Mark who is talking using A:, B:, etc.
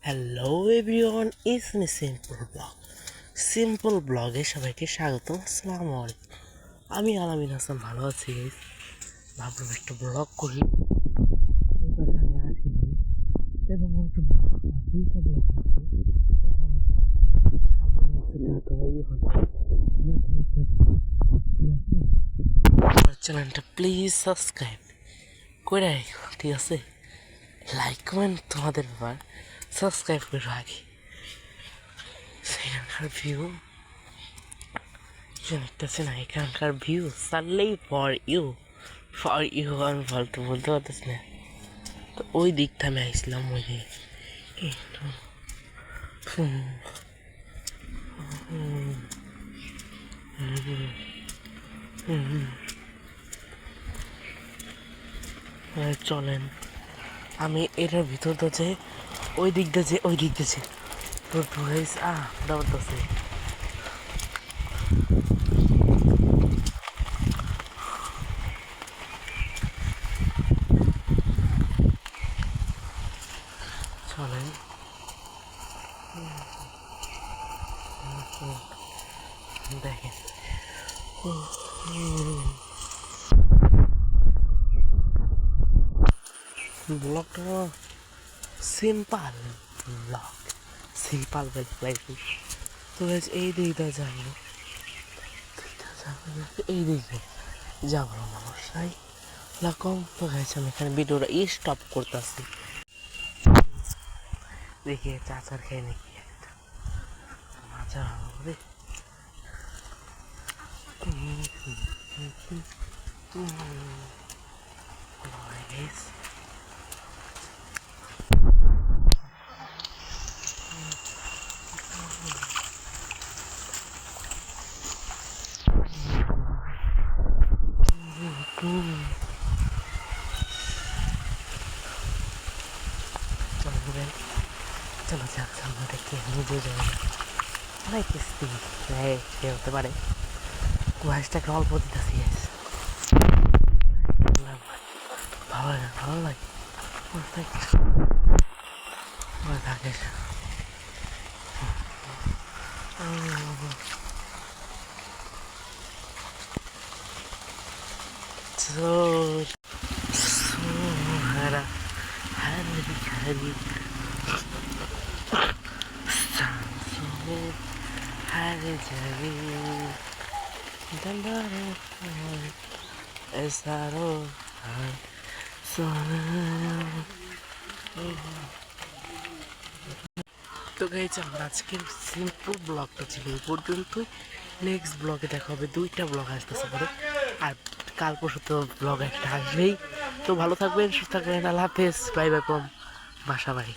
A: Hello everyone, it's me simple ব্লগে সবাইকে স্বাগতম। আসসালামু আলাইকুম। আমি আলামিন হাসান ভালো আছি। ভাবলাম একটা ব্লগ করি, এবার আমি আসিনি এবং দুইটা ব্লগ হচ্ছে এখানে আমার চ্যানেলটা প্লিজ সাবস্ক্রাইব করে রাখো, ঠিক আছে? লাইক কমেন্ট তোমাদের ব্যাপার, সাবস্ক্রাইব করো আগে। সেখানকার ভিউ দেখতেছি না, এখানকার ভিউ সারলেই ফর ইউ আমি বলতে পারতেছি না। তো ওই দিকটা আমি আইসলাম, ওই যে চলেন আমি এটার ভিতর যে ওই দিক দিয়ে তো ঢুকাইস দাবারতেছে। চলেন দেখেন ব্লগটা সিম্পল ব্লগ, সিম্পল তো এই দিকটা যাবো, এই দিকে যাবো মানুষ নাই কম। তো গেছে আমি এখানে ভিডিওটা স্টপ করতেছি, দেখি চাচার খেয়ে নাকি একটা মজা হবে। চলো যাক, সামনে দেখি নিজে যাই না অনেক কিস্তি কে হতে পারে। কুয়াশটাকে অল্প দিতেছি, ভালো লাগে ভালো লাগে থাকে। হারা হারি হারি হারে যাবি এসারো তো গাইছে আমার আজকের সিম্পল ব্লগটা ছিল এই পর্যন্তই। নেক্সট ব্লগে দেখা হবে, দুইটা ব্লগ আসতেছে পরে, আর কাল পরশু তো ব্লগ একটা আসবেই। তো ভালো থাকবেন, সুস্থ থাকবেন, আল্লাহ হাফেজ, বাই বাই, বাসা বাড়ি।